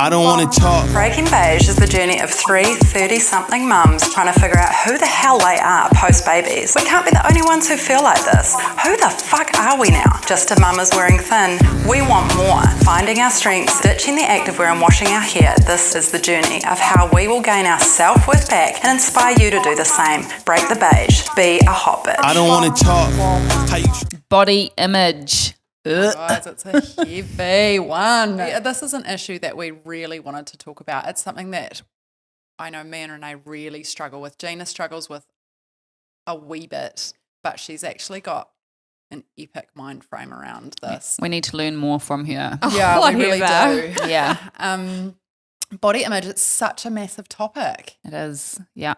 I don't want to talk. Breaking Beige is the journey of three 30-something mums trying to figure out who the hell they are post-babies. We can't be the only ones who feel like this. Who the fuck are we now? Just a mamas wearing thin? We want more. Finding our strengths, ditching the activewear and washing our hair. This is the journey of how we will gain our self-worth back and inspire you to do the same. Break the beige. Be a hot bitch. I don't want to talk. Body image. Guys, it's a heavy one. Yeah, this is an issue that we really wanted to talk about. It's something that I know me and Renee really struggle with. Gina struggles with a wee bit, but she's actually got an epic mind frame around this. We need to learn more from her. Yeah, we really do. Yeah, Body image, it's such a massive topic. it is. Yeah.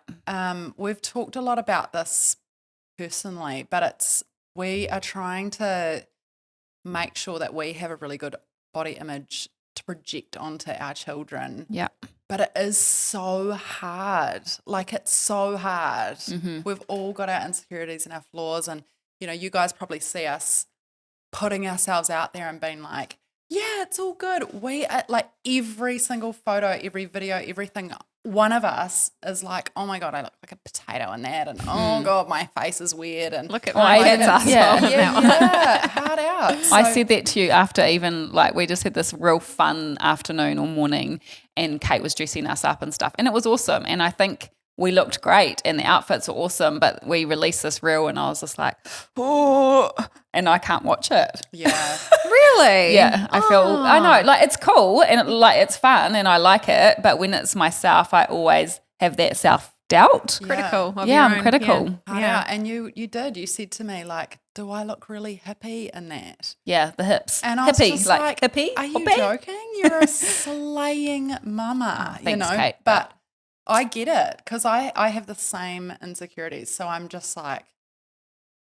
We've talked a lot about this personally, but we are trying to make sure that we have a really good body image to project onto our children. Yeah. But it is so hard. Like, it's so hard. Mm-hmm. We've all got our insecurities and our flaws. And, you know, you guys probably see us putting ourselves out there and being like, yeah, it's all good. We, like, every single photo, every video, everything, one of us is like, oh my God, I look like a potato in that. And oh God, my face is weird. And Look at my head's asshole. yeah, hard out. So, I said that to you after even like we just had this real fun afternoon or morning and Kate was dressing us up and stuff and it was awesome and I think we looked great and the outfits were awesome but we released this reel and I was just like, oh, and I can't watch it. yeah. Really? Yeah, I know, like it's cool and it's fun and I like it but when it's myself I always have that self-doubt. Critical. Of Yeah, your I'm own. critical. Hard Yeah. out. And you said to me, like, do I look really hippie in that? Yeah, the hips. And I was hippie, just like hippie. are you hoppy? joking? You're a slaying mama, you thanks, know? Kate. But I get it because I have the same insecurities. So I'm just like,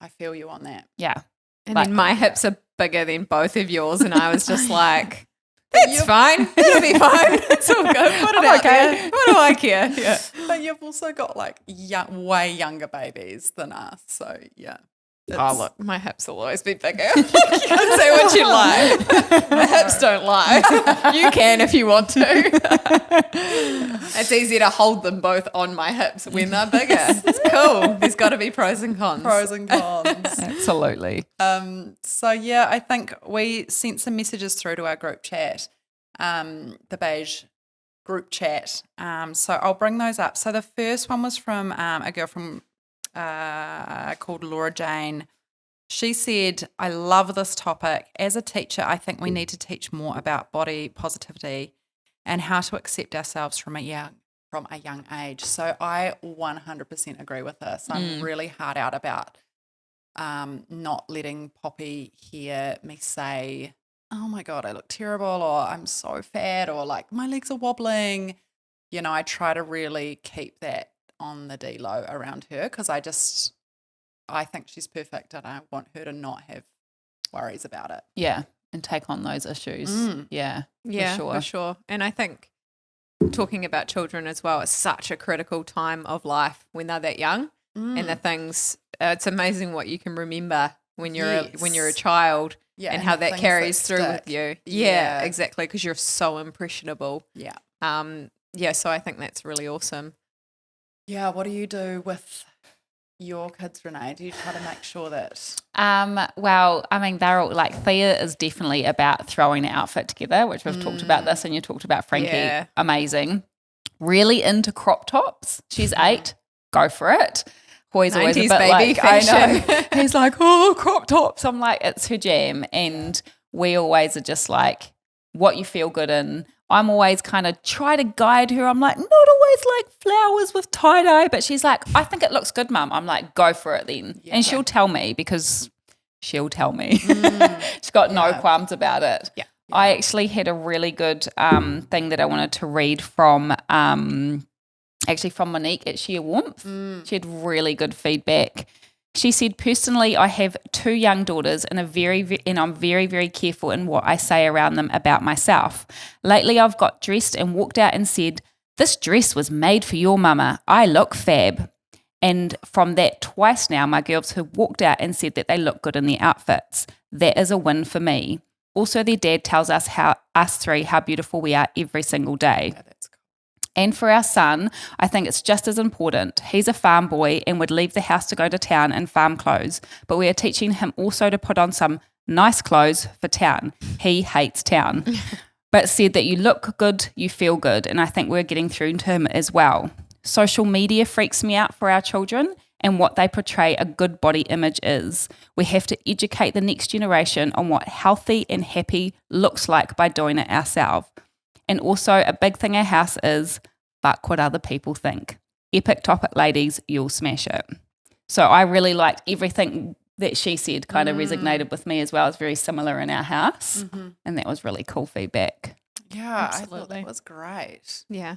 I feel you on that. Yeah. And Like- then my hips are bigger than both of yours, and I was just like, "It's fine. It'll be fine. It's all good. Put it I'm out okay. there. What do I care?" Yeah. But you've also got like way younger babies than us. So yeah. Oh, look, my hips will always be bigger. You can say what you like. My hips don't lie. You can if you want to. It's easier to hold them both on my hips when they're bigger. It's cool. There's got to be pros and cons. Pros and cons. Absolutely. So yeah, I think we sent some messages through to our group chat, the beige group chat. So I'll bring those up. So the first one was from a girl from called Laura Jane. She said, I love this topic. As a teacher, I think we need to teach more about body positivity and how to accept ourselves from a young age. So I 100% agree with this. I'm really hard out about not letting Poppy hear me say, oh my God, I look terrible, or I'm so fat, or like my legs are wobbling. You know, I try to really keep that on the D-low around her because I think she's perfect and I want her to not have worries about it. Yeah. And take on those issues. Yeah. Yeah, for sure. And I think talking about children as well, it's such a critical time of life when they're that young, and the things. It's amazing what you can remember when you're a child, Yeah, and how the that things carries that through with stick. you. Yeah. Yeah, exactly, because you're so impressionable. Yeah. Yeah, so I think that's really awesome. Yeah, what do you do with your kids, Renee? Do you try to make sure that... Well, I mean, they're all like Thea is definitely about throwing an outfit together, which we've talked about this, and you talked about Frankie. Yeah. Amazing. Really into crop tops. She's 8. Go for it. Boy's always a 90s bit baby like, fashion. I know. He's like, oh, crop tops. I'm like, it's her jam. And we always are just like, what you feel good in. I'm always kind of try to guide her. I'm like, not always like flowers with tie-dye, but she's like, I think it looks good, Mum. I'm like, go for it then. And she'll tell me because she'll tell me. She's got no qualms about it. Yeah. I actually had a really good thing that I wanted to read from actually from Monique at Sheer Warmth. She had really good feedback. She said, personally, I have 2 young daughters and I'm very, very careful in what I say around them about myself. Lately, I've got dressed and walked out and said, this dress was made for your mama. I look fab. And from that twice now, my girls have walked out and said that they look good in their outfits. That is a win for me. Also, their dad tells us how beautiful we are every single day. Yeah, that's cool. And for our son, I think it's just as important. He's a farm boy and would leave the house to go to town in farm clothes, but we are teaching him also to put on some nice clothes for town. He hates town, but said that you look good, you feel good, and I think we're getting through to him as well. Social media freaks me out for our children and what they portray a good body image is. We have to educate the next generation on what healthy and happy looks like by doing it ourselves. And also a big thing our house is, fuck what other people think. Epic topic, ladies, you'll smash it. So I really liked everything that she said, kind of resonated with me as well. It's very similar in our house. And that was really cool feedback. Yeah, I thought Absolutely. that was great. Yeah.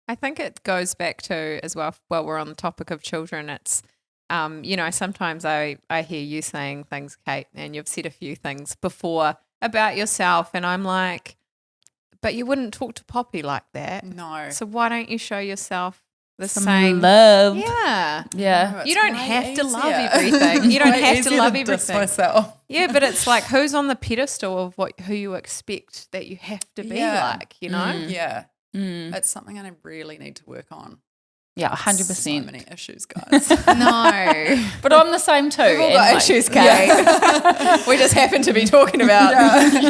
I think it goes back to, as well, while we're on the topic of children, it's, sometimes I hear you saying things, Kate, and you've said a few things before about yourself, and I'm like, but you wouldn't talk to Poppy like that. No. So why don't you show yourself the Some same love. Yeah. Yeah. No, You it's don't way have to love easier. everything. You don't Way have to easier love diss everything. myself. Yeah, but it's like, who's on the pedestal of who you expect that you have to be Yeah. like, you know? Yeah. Mm. It's something I really need to work on. Yeah, So 100%. many issues, guys. No. But I'm the same too. We've all and, got like, issues, Kate. We just happen to be talking about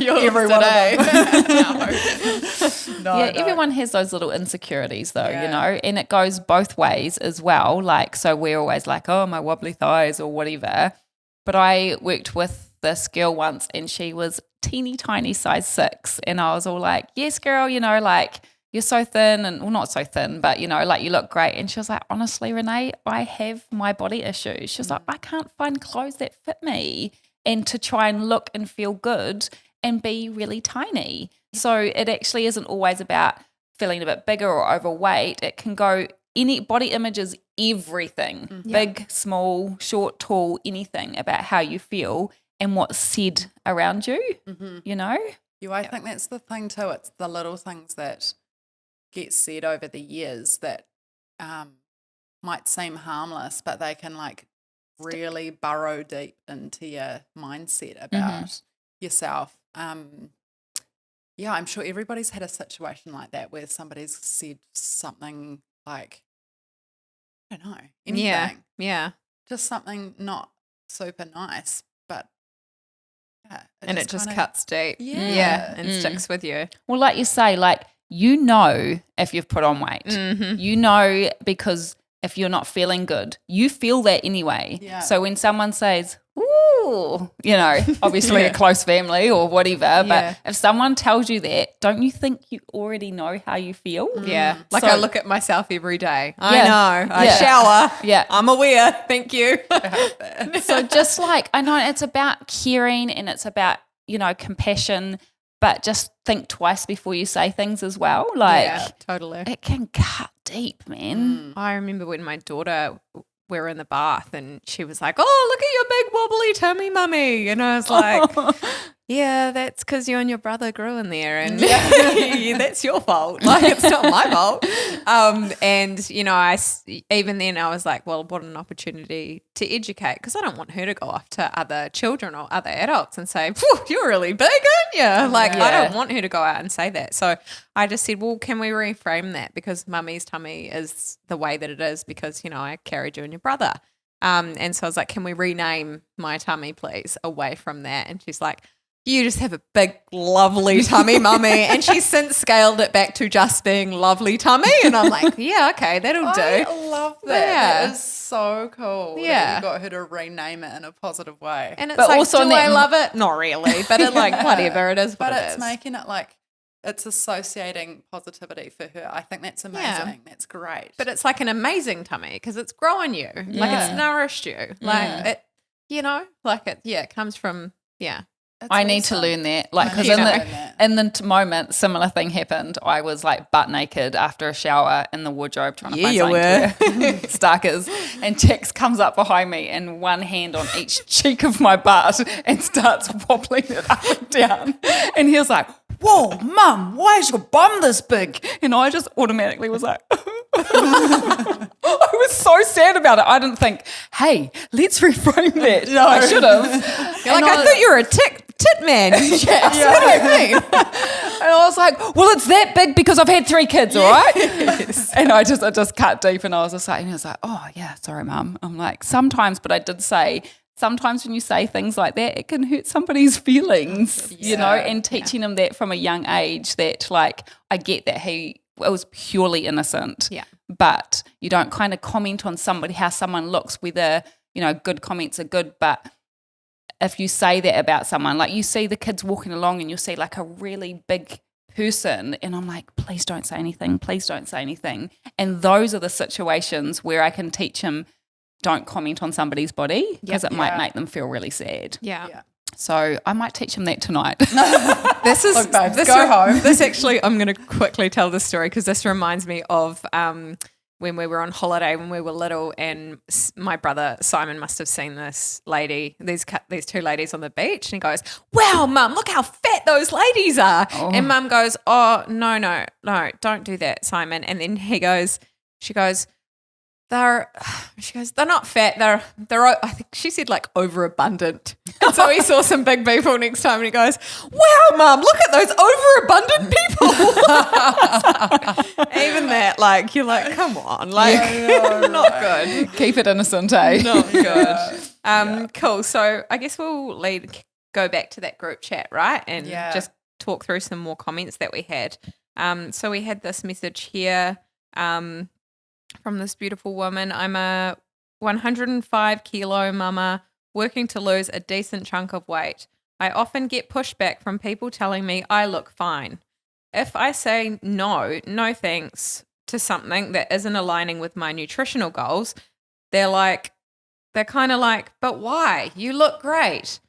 yours Every one of today. No, Yeah, no. everyone has those little insecurities though, Yeah. you know, and it goes both ways as well. Like, so we're always like, oh, my wobbly thighs or whatever. But I worked with this girl once and she was teeny tiny size 6. And I was all like, yes, girl, you know, like you're so thin and, well, not so thin, but you know, like you look great. And she was like, honestly, Renee, I have my body issues. She was like, I can't find clothes that fit me. And to try and look and feel good and be really tiny. So it actually isn't always about feeling a bit bigger or overweight. It can go any body image is everything, big, small, short, tall, anything about how you feel and what's said around you, you know? I think that's the thing too. It's the little things that get said over the years that might seem harmless, but they can like really burrow deep into your mindset about yourself. Yeah, I'm sure everybody's had a situation like that where somebody's said something like, I don't know, anything. Yeah. Just something not super nice, but yeah. And it just kinda- cuts deep. Yeah. And sticks with you. Well, like you say, like, you know if you've put on weight. You know because if you're not feeling good, you feel that anyway. Yeah. So when someone says, ooh, you know, obviously a close family or whatever, Yeah. but if someone tells you that, don't you think you already know how you feel? Yeah. Like So- I look at myself every day. I Yeah. know. I Yeah. shower. Yeah. I'm aware. Thank you. So just like, I know it's about caring and it's about, you know, compassion, but just think twice before you say things as well. Like, yeah, totally. it can cut deep, man. I remember when my daughter, we were in the bath and she was like, oh, look at your big wobbly tummy, mummy. And I was like, yeah, that's because you and your brother grew in there and that's your fault. Like, it's not my fault. And, you know, even then I was like, well, what an opportunity to educate, because I don't want her to go off to other children or other adults and say, you're really big, aren't you? Like, I don't want her to go out and say that. So I just said, well, can we reframe that? Because mummy's tummy is the way that it is because, you know, I carried you and your brother. And so I was like, can we rename my tummy, please, away from that? And she's like, you just have a big, lovely tummy, mummy. And she's since scaled it back to just being lovely tummy. And I'm like, yeah, okay, that'll do. I love that. Yeah. That is so cool. that Yeah. you got her to rename it in a positive way. And it's But like, also do in that I love it? Not really. But it like, whatever, it is what but it it's is. making it like it's associating positivity for her. I think that's amazing. That's great. But it's like an amazing tummy because it's growing you. Like Yeah. it's nourished you. Like it, you know, like it comes from, yeah. It's I need to awesome. learn that. Like, I because need in to the learn that. in the moment, similar thing happened. I was like butt naked after a shower in the wardrobe trying to Yeah, find you something to wear. Starkers. And Jax comes up behind me and one hand on each cheek of my butt and starts wobbling it up and down. And he was like, whoa, Mum, why is your bum this big? And I just automatically was like, I was so sad about it. I didn't think, hey, let's reframe that. No. I should have. You're like, I thought you were a tit man. What do you mean? And I was like, well, it's that big because I've had 3 kids, all right? And I just cut deep and I was just like, and he was like, oh, yeah, sorry, Mum. I'm like, sometimes, but I did say, sometimes when you say things like that, it can hurt somebody's feelings, you know, and teaching them that from a young age that, like, I get that it was purely innocent. Yeah. But you don't kind of comment on somebody, how someone looks, whether, you know, good comments are good, but if you say that about someone, like you see the kids walking along and you'll see like a really big person and I'm like, please don't say anything, please don't say anything. And those are the situations where I can teach them, don't comment on somebody's body because it might make them feel really sad. Yeah. So I might teach them that tonight. This is Look, babes, go home. This actually, I'm going to quickly tell this story because this reminds me of when we were on holiday when we were little, and my brother Simon must have seen this lady, these 2 ladies on the beach, and he goes, "Wow, Mum, look how fat those ladies are!" And Mum goes, "Oh, no, don't do that, Simon." And then she goes, they're not fat. They're I think she said like overabundant. And so he saw some big people next time and he goes, "Wow, Mum, look at those overabundant people." Even that, like, you're like, come on, like, not good. Keep it innocent, eh? Not good. Cool. So I guess we'll go back to that group chat, right? And just talk through some more comments that we had. So we had this message here. From this beautiful woman. "I'm a 105 kilo mama working to lose a decent chunk of weight. I often get pushback from people telling me I look fine. If I say no thanks to something that isn't aligning with my nutritional goals, they're kind of like, but why? You look great.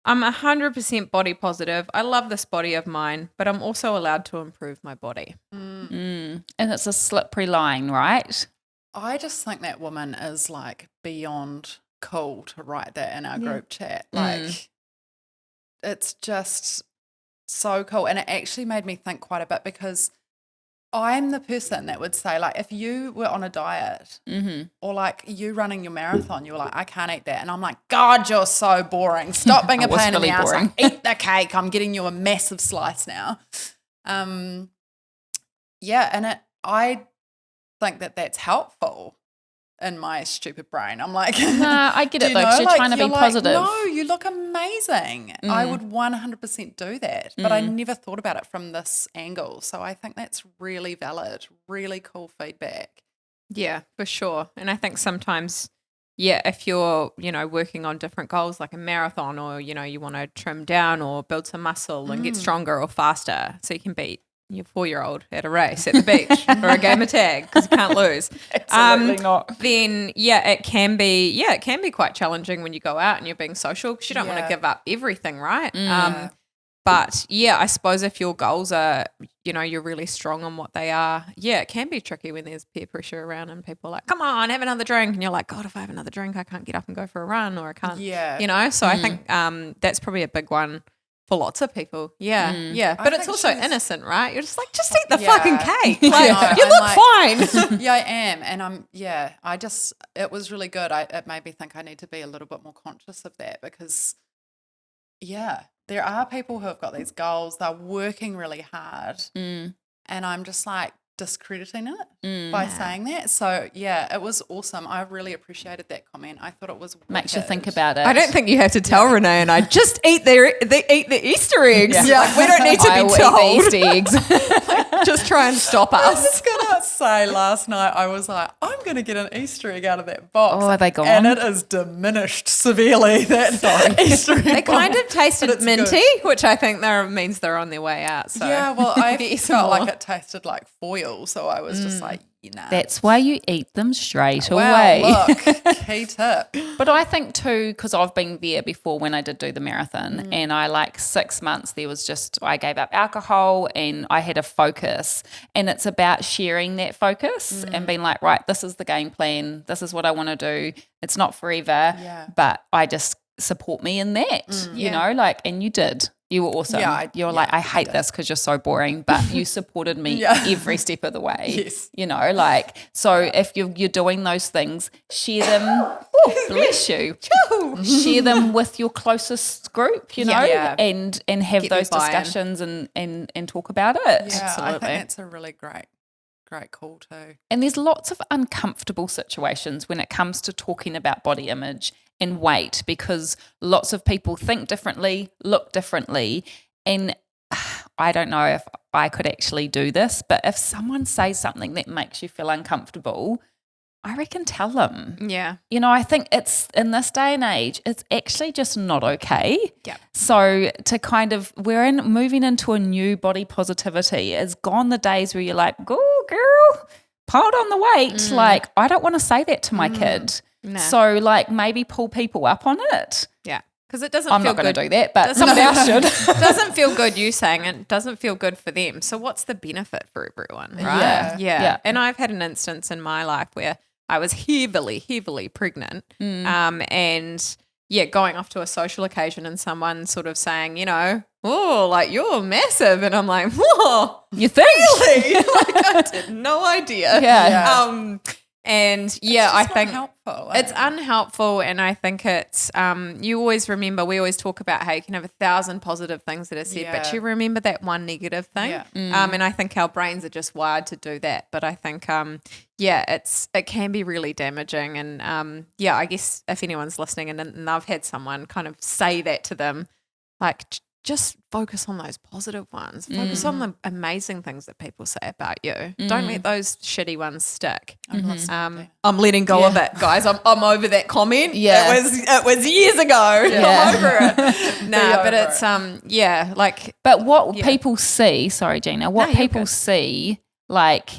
I'm 100% body positive. I love this body of mine, but I'm also allowed to improve my body." And it's a slippery line, right? I just think that woman is like beyond cool to write that in our group chat. Like, it's just so cool. And it actually made me think quite a bit because I'm the person that would say, like, if you were on a diet or like you running your marathon, you're like, I can't eat that. And I'm like, God, you're so boring. Stop being a was pain in the really ass. boring. Like, eat the cake. I'm getting you a massive slice now. And I think that that's helpful in my stupid brain. I'm like, Nah, I get it do though, you 'cause know? you're trying to be like, positive. No, you look amazing. I would 100% do that, but I never thought about it from this angle. So I think that's really valid, really cool feedback. Yeah, for sure. And I think sometimes, if you're, working on different goals like a marathon or, you want to trim down or build some muscle and get stronger or faster so you can beat your 4-year-old at a race at the beach or a game of tag because you can't lose. Absolutely not. Then, it can be quite challenging when you go out and you're being social because you don't want to give up everything, right? But I suppose if your goals are, you're really strong on what they are, it can be tricky when there's peer pressure around and people are like, come on, have another drink. And you're like, God, if I have another drink, I can't get up and go for a run or I can't, So I think that's probably a big one for lots of people. But it's also innocent, right? You're just like, just eat the fucking cake. Like, you look fine. Yeah, I am. And it was really good. It made me think I need to be a little bit more conscious of that because, there are people who have got these goals. They're working really hard. And I'm just like discrediting it by saying that. So, it was awesome. I really appreciated that comment. I thought it was Makes you wicked. think about it. I don't think you have to tell Renee and I just eat the Easter eggs. Like, we don't need to I be will told. eat the Easter eggs. Just try and stop I us. was going to say last night, I was like, I'm going to get an Easter egg out of that box. Oh, are they gone? And it is diminished severely, that Easter egg They kind box. of tasted But it's minty, good. which I think means they're on their way out. So Yeah, well, I Get some felt more. like it tasted like foil, so I was just like, That's why you eat them straight well, away. look, key tip. But I think too, because I've been there before when I did do the marathon, and I 6 months, I gave up alcohol and I had a focus. And it's about sharing that focus and being like, right, this is the game plan. This is what I want to do. It's not forever, but I just support me in that, and you did. You were awesome. Yeah, You're like, I hate this because you're so boring, but you supported me every step of the way. Yes. So if you're doing those things, share them. bless you. Share them with your closest group, you know, Yeah. and have Get their those buy-in. discussions and talk about it. Yeah, I Absolutely. think that's a really great call too. And there's lots of uncomfortable situations when it comes to talking about body image and weight, because lots of people think differently, look differently. And I don't know if I could actually do this, but if someone says something that makes you feel uncomfortable, I reckon tell them. Yeah. You know, I think it's in this day and age, it's actually just not okay. Yeah. So to kind of, moving into a new body positivity. It's gone the days where you're like, go girl, pile on the weight. Like, I don't want to say that to my kid. No. So like maybe pull people up on it. Yeah. Because it doesn't I'm feel not going good. to do that, but somebody else should. Doesn't feel good you saying it, doesn't feel good for them. So what's the benefit for everyone, right? Yeah. And I've had an instance in my life where I was heavily pregnant. And yeah, going off to a social occasion and someone sort of saying, you know, oh, like you're massive. And I'm like, whoa, You think? really? Like I had no idea. Yeah. And yeah, I think helpful. it's unhelpful, and I think it's you always remember, we always talk about how you can have 1,000 positive things that are said, but Yeah. you remember that one negative thing. Yeah. And I think our brains are just wired to do that. But I think it can be really damaging. And I guess if anyone's listening and they've had someone kind of say that to them, like just focus on those positive ones. Focus on the amazing things that people say about you. Don't let those shitty ones stick. I'm letting go of it, guys. I'm over that comment. Yeah. It was years ago. Yeah. I'm over it. Nah, but it's like But what people see, sorry, Gina, what you're people good. see, like,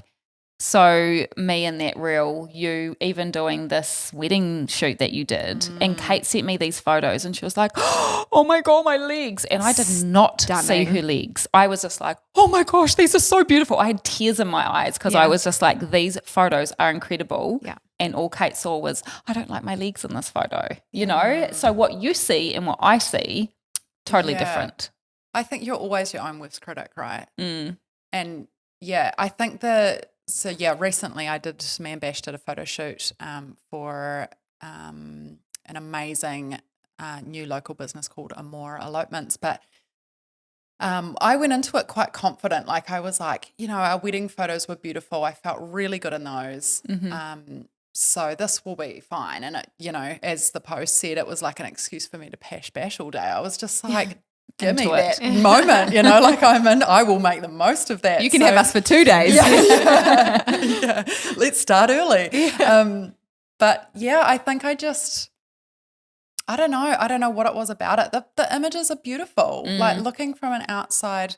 so me in that reel, you even doing this wedding shoot that you did, and Kate sent me these photos and she was like, oh my God, my legs. And I did not see Stunning. her legs. I was just like, oh my gosh, these are so beautiful. I had tears in my eyes because I was just like, these photos are incredible. Yeah. And all Kate saw was, I don't like my legs in this photo, you know? So what you see and what I see, totally Yeah. different. I think you're always your own worst critic, right? Mm. And yeah, I think recently me and Bash did a photo shoot for an amazing new local business called Amore Elopements. But I went into it quite confident. Like I was like, you know, our wedding photos were beautiful. I felt really good in those. So this will be fine. And it, you know, as the post said, it was like an excuse for me to bash all day. I was just like, give me Into it. that moment, you know, like I will make the most of that. you can So- have us for 2 days. yeah. Let's start early. But yeah, I think I don't know what it was about it. The images are beautiful. Like looking from an outside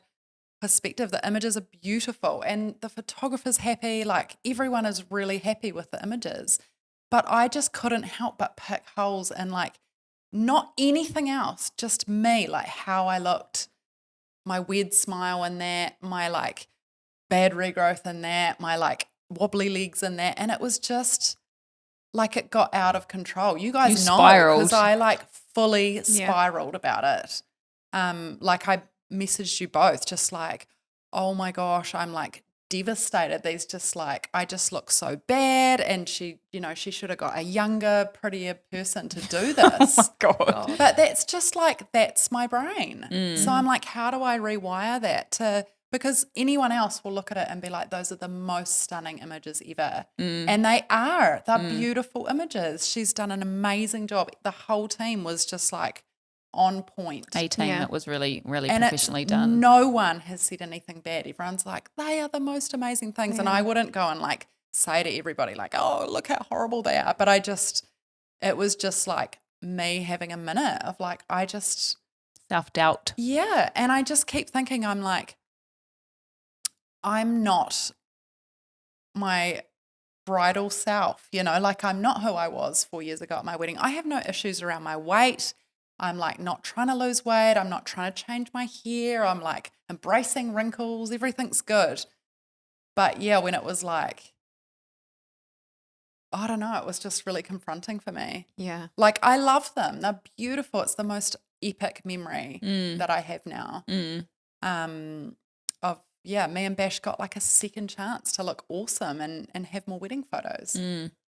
perspective, the images are beautiful and the photographer's happy. Like everyone is really happy with the images. But I just couldn't help but pick holes in like not anything else, just me, like how I looked, my weird smile in that, my like bad regrowth in that, my like wobbly legs in that. And it was just like it got out of control. You guys know spiraled. because I like fully spiraled about it. Like I messaged you both just like, oh my gosh, I'm like devastated. These just like, I just look so bad. And she, you know, she should have got a younger, prettier person to do this. God. But that's just like, that's my brain. So I'm like, how do I rewire that because anyone else will look at it and be like, those are the most stunning images ever. And they're beautiful images. She's done an amazing job. The whole team was just like on point. A team Yeah. that was really, really And professionally done. no one has said anything bad. Everyone's like, they are the most amazing things. And I wouldn't go and like say to everybody like, oh, look how horrible they are. But it was just like me having a minute of like, Self-doubt. yeah. And I just keep thinking, I'm like, I'm not my bridal self, you know, like I'm not who I was 4 years ago at my wedding. I have no issues around my weight. I'm like not trying to lose weight. I'm not trying to change my hair. I'm like embracing wrinkles. Everything's good. But yeah, when it was like, I don't know, it was just really confronting for me. Yeah. Like I love them. They're beautiful. It's the most epic memory that I have now. Of me and Bash got like a second chance to look awesome and have more wedding photos.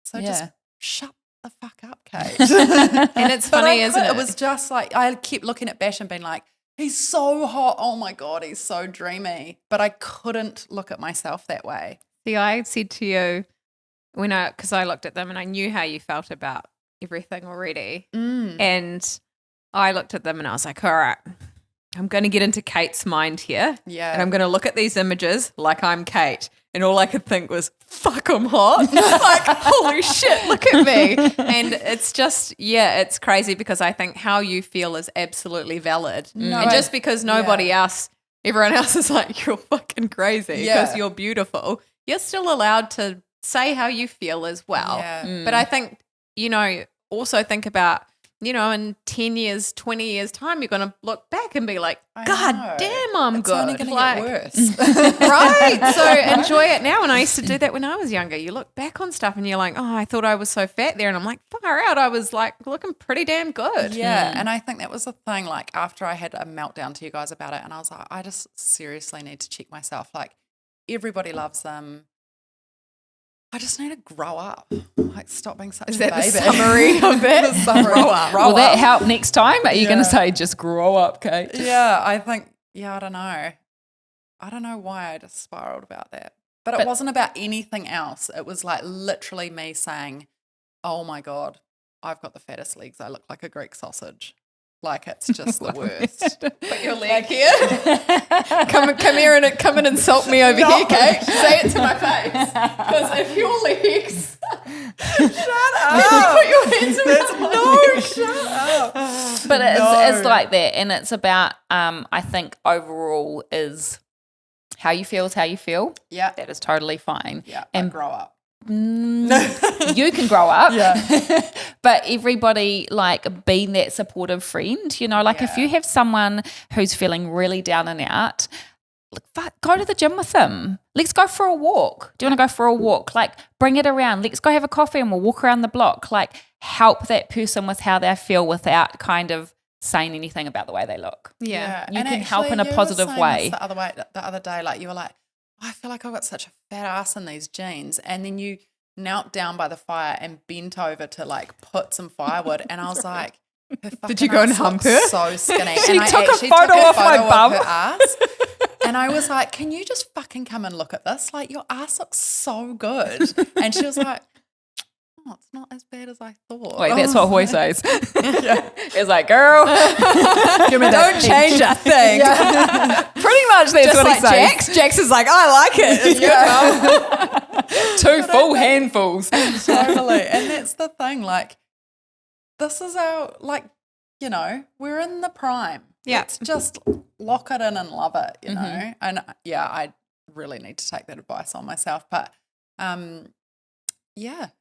So just shut the fuck up, Kate. And it's But funny, isn't it? It was just like, I kept looking at Bash and being like, he's so hot. Oh my God, he's so dreamy. But I couldn't look at myself that way. See, I said to you because I looked at them and I knew how you felt about everything already. And I looked at them and I was like, all right, I'm going to get into Kate's mind here. Yeah. And I'm going to look at these images like I'm Kate. And all I could think was, fuck, I'm hot. Like, holy shit, look at me. And it's just, it's crazy because I think how you feel is absolutely valid. And just because nobody else, everyone else is like, you're fucking crazy because you're beautiful, you're still allowed to say how you feel as well. Yeah. But I think, also think about, in 10 years, 20 years time, you're going to look back and be like, God damn, I'm it's good. only going to get worse. Right. So enjoy it now. And I used to do that when I was younger. You look back on stuff and you're like, oh, I thought I was so fat there. And I'm like, far out. I was like looking pretty damn good. Yeah. And I think that was the thing, like after I had a meltdown to you guys about it, and I was like, I just seriously need to check myself. Like everybody loves them. I just need to grow up. Like stop being such Is a that baby. the summary of it? The summary. Grow up. Will that help next time? Are you going to say just grow up, Kate? Yeah, I think, I don't know. I don't know why I just spiraled about that. But it wasn't about anything else. It was like literally me saying, oh my God, I've got the fattest legs. I look like a Greek sausage. Like it's just the worst. Put your leg here. Come here and come and insult me over here, Kate. Say it to my face. Because if your legs... Shut up. Put your hands around my No, shut up. But it's like that. And it's about, I think overall is how you feel is how you feel. Yeah. That is totally fine. Yeah, And grow up. you can grow up. Yeah. But everybody like being that supportive friend, like if you have someone who's feeling really down and out, go to the gym with them. Let's go for a walk. Do you want to go for a walk? Like bring it around. Let's go have a coffee and we'll walk around the block. Like help that person with how they feel without kind of saying anything about the way they look. Yeah. You And can help in a you were positive saying way. this the other day, like you were like, I feel like I've got such a fat ass in these jeans. And then you knelt down by the fire and bent over to like put some firewood. And I was like, Did you go and hump her? So skinny. She and I took a actually photo of my of bum. her ass. And I was like, can you just fucking come and look at this? Like your ass looks so good. And she was like, oh, it's not as bad as I thought. Wait, that's what Hoy says. It's like, girl, Give me Don't change a thing. pretty much that's Just what like he says. Jax is like, I like it. It's good, Mum. 2 full handfuls. Totally. And that's the thing. Like, this is our, like, we're in the prime. Yeah. Let's just lock it in and love it, you know? And I really need to take that advice on myself. But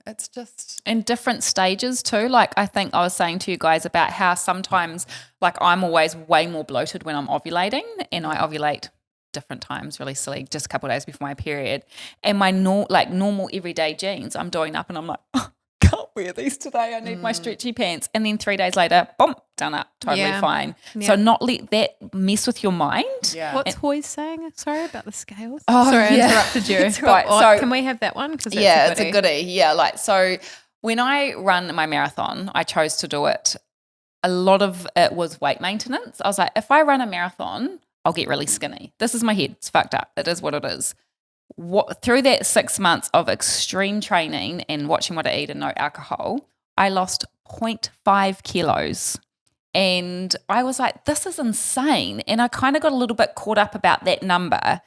it's just. In different stages too. Like I think I was saying to you guys about how sometimes like I'm always way more bloated when I'm ovulating, and I ovulate different times, really silly, just a couple of days before my period. And my normal everyday jeans, I'm doing up and I'm like, oh, can't wear these today. I need my stretchy pants. And then 3 days later, boom, done up, totally fine. Yeah. So not let that mess with your mind. Yeah. What's Hoy saying? Sorry about the scales. Oh, Sorry, I yeah. interrupted you. It's right. But, So- can we have that one? Because It's a goodie. Yeah, like so when I run my marathon, I chose to do it. A lot of it was weight maintenance. I was like, if I run a marathon, I'll get really skinny. This is my head. It's fucked up. It is what it is. Through that 6 months of extreme training and watching what I eat and no alcohol, I lost 0.5 kilos. And I was like, this is insane. And I kind of got a little bit caught up about that number.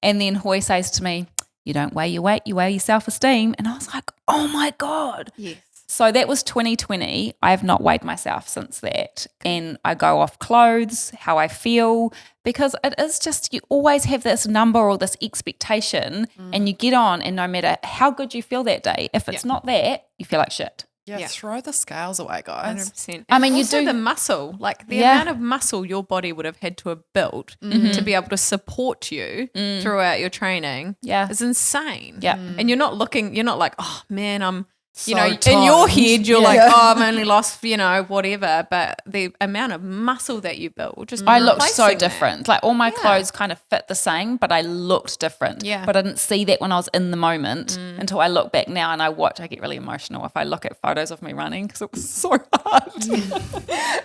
And then Hoy says to me, you don't weigh your weight, you weigh your self-esteem. And I was like, oh my God. Yes. So that was 2020. I have not weighed myself since that. And I go off clothes, how I feel, because it is just, you always have this number or this expectation and you get on, and no matter how good you feel that day, if it's not that, you feel like shit. Yeah, throw the scales away, guys. 100%. I mean, you also do- the muscle, like the Yeah. amount of muscle your body would have had to have built to be able to support you throughout your training Yeah. is insane. Yeah. And you're not like, oh man, I'm you know, So in your toned. head, you're Yeah. like, oh, I'm only lost, you know, whatever. But the amount of muscle that you built, just I looked so replacing that. different. Like all my Yeah. clothes kind of fit the same, but I looked different. Yeah. But I didn't see that when I was in the moment until I look back now and I get really emotional if I look at photos of me running because it was so hard.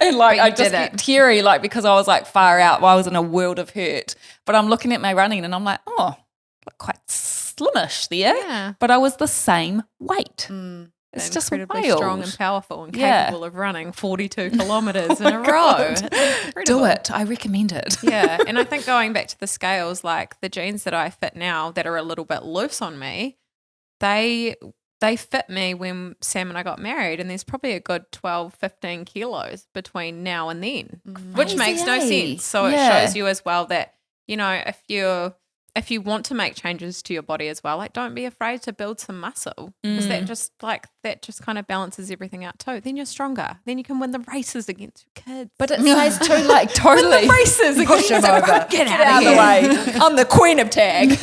And like But I you just did it. get teary like because I was like far out while I was in a world of hurt. But I'm looking at my running and I'm like, oh, look quite slimish there. Yeah. But I was the same weight. It's just incredibly wild. strong and powerful and Yeah. capable of running 42 kilometers in a row. Do it. I recommend it. Yeah. And I think going back to the scales, like the jeans that I fit now that are a little bit loose on me, they fit me when Sam and I got married, and there's probably a good 12, 15 kilos between now and then, which makes no Crazy. sense. So Yeah. it shows you as well that, you know, if you want to make changes to your body as well, like don't be afraid to build some muscle because that just kind of balances everything out too. Then you're stronger. Then you can win the races against your kids. But it says too, like, totally. races Push him over. Get out of the way. I'm the queen of tag.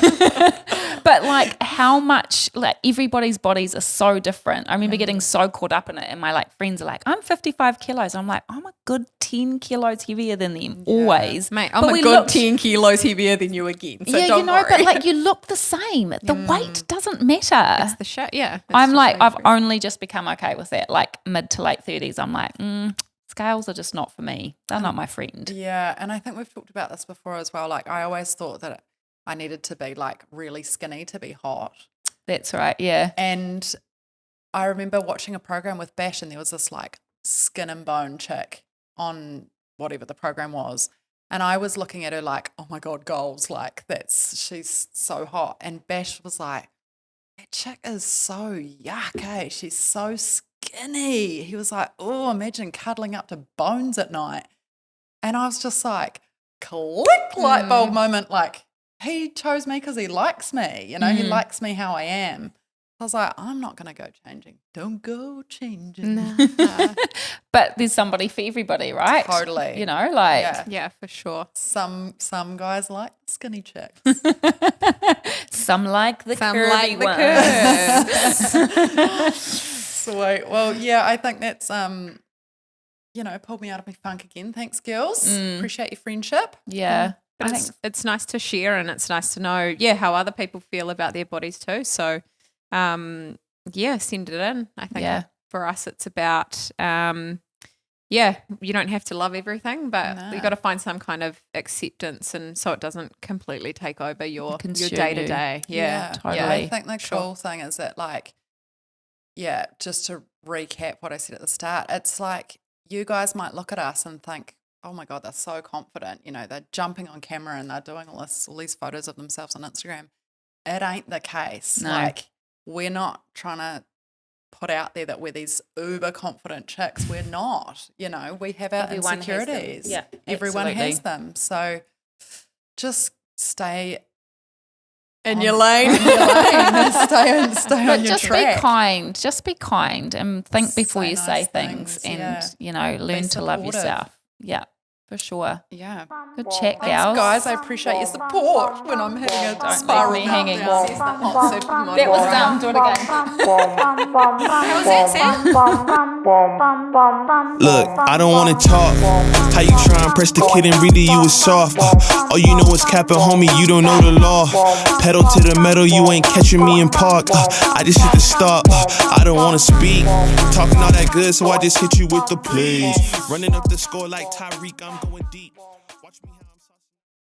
But like how much, like everybody's bodies are so different. I remember getting so caught up in it, and my like friends are like, I'm 55 kilos. I'm like, I'm a good 10 kilos heavier than them always. Mate, I'm But a we good looked- 10 kilos heavier than you again. So yeah, don't you know, worry. but like you look the same. The weight doesn't matter. It's the shit. Yeah. it's I'm just like, so I've true. only just become okay with that. Like mid to late 30s, I'm like, scales are just not for me. They're not my friend. Yeah, and I think we've talked about this before as well. Like I always thought that I needed to be like really skinny to be hot. That's right. Yeah. And I remember watching a program with Bash, and there was this like skin and bone chick on whatever the program was. And I was looking at her like, oh my God, goals. Like she's so hot. And Bash was like, that chick is so yuck, eh? She's so skinny. He was like, oh, imagine cuddling up to bones at night. And I was just like, click, light bulb moment. Like he chose me because he likes me. You know, he likes me how I am. I was like, I'm not going to go changing. Don't go changing. But there's somebody for everybody, right? Totally. You know, like Yeah. Yeah, for sure. Some guys like the skinny chicks. some like the Some curvy like the ones. curves. Sweet. Well, yeah, I think that's pulled me out of my funk again. Thanks, girls. Appreciate your friendship. Yeah. But I it's, think it's nice to share, and it's nice to know, how other people feel about their bodies too. So, send it in. I think Yeah. for us, it's about, you don't have to love everything, but No. you got to find some kind of acceptance, and so it doesn't completely take over your Consume day to day. Yeah, totally. I think the Sure. cool thing is that, like, just to recap what I said at the start, it's like you guys might look at us and think, oh my God, they're so confident. You know, they're jumping on camera and they're doing all these photos of themselves on Instagram. It ain't the case. No. Like, we're not trying to put out there that we're these uber confident chicks. We're not. You know, we have our Everyone has them. insecurities. Yeah, Everyone absolutely. has them. So just stay in on- your lane. on your lane. Stay But on your just track. be kind. Just be kind and think before Say you nice say things, things, yeah. and you know, learn to love supportive. yourself. Yeah, for sure. Yeah. Good chat, Thanks, gals. guys. I appreciate your support when I'm having a Don't spiral leave me hanging. meltdown. Says the hot supermodel. That was dumb. Do it again. How was that, Sam? Look, I don't wanna talk. How you try and press the kid and really you was soft. All you know is capping, homie, you don't know the law. Pedal to the metal, you ain't catching me in park. I just hit the stop. I don't wanna speak. Talking all that good, so I just hit you with the plays. Running up the score like Tyreek, I'm going deep. Watch me